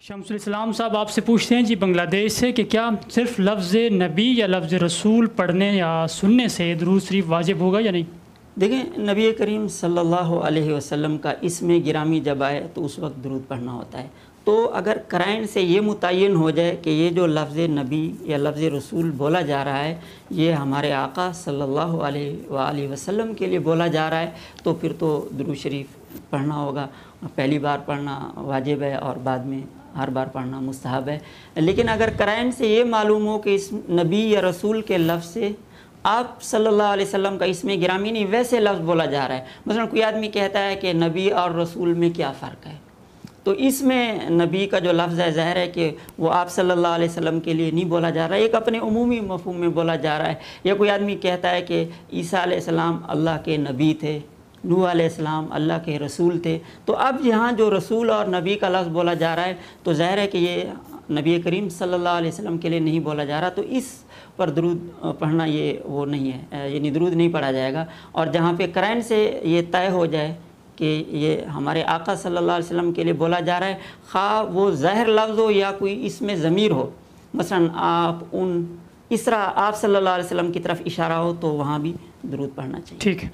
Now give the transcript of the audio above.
شمس الاسلام صاحب آپ سے پوچھتے ہیں جی بنگلہ دیش سے کہ کیا صرف لفظ نبی یا لفظ رسول پڑھنے یا سننے سے درود شریف واجب ہوگا یا نہیں؟ دیکھیں، نبی کریم صلی اللہ علیہ وسلم کا اسم گرامی جب آئے تو اس وقت درود پڑھنا ہوتا ہے۔ تو اگر قرائن سے یہ متعین ہو جائے کہ یہ جو لفظ نبی یا لفظ رسول بولا جا رہا ہے یہ ہمارے آقا صلی اللہ علیہ وآلہ وسلم کے لیے بولا جا رہا ہے تو پھر تو درود شریف پڑھنا ہوگا۔ پہلی بار پڑھنا واجب ہے اور بعد میں ہر بار پڑھنا مستحب ہے۔ لیکن اگر قرائن سے یہ معلوم ہو کہ اس نبی یا رسول کے لفظ سے آپ صلی اللہ علیہ وسلم کا اسم گرامی نہیں ویسے لفظ بولا جا رہا ہے، مثلا کوئی آدمی کہتا ہے کہ نبی اور رسول میں کیا فرق ہے، تو اس میں نبی کا جو لفظ ہے ظاہر ہے کہ وہ آپ صلی اللہ علیہ وسلم کے لیے نہیں بولا جا رہا ہے، ایک اپنے عمومی مفہوم میں بولا جا رہا ہے۔ یا کوئی آدمی کہتا ہے کہ عیسیٰ علیہ السلام اللہ کے نبی تھے، نوح علیہ السلام اللہ کے رسول تھے، تو اب یہاں جو رسول اور نبی کا لفظ بولا جا رہا ہے تو ظاہر ہے کہ یہ نبی کریم صلی اللہ علیہ وسلم کے لیے نہیں بولا جا رہا، تو اس پر درود پڑھنا یہ وہ نہیں ہے، یعنی درود نہیں پڑھا جائے گا۔ اور جہاں پہ قرائن سے یہ طے ہو جائے کہ یہ ہمارے آقا صلی اللہ علیہ وسلم کے لیے بولا جا رہا ہے، خواہ وہ ظاہر لفظ ہو یا کوئی اس میں ضمیر ہو، مثلا آپ اس طرح آپ صلی اللہ علیہ وسلم کی طرف اشارہ ہو تو وہاں بھی درود پڑھنا چاہیے۔ ٹھیک ہے۔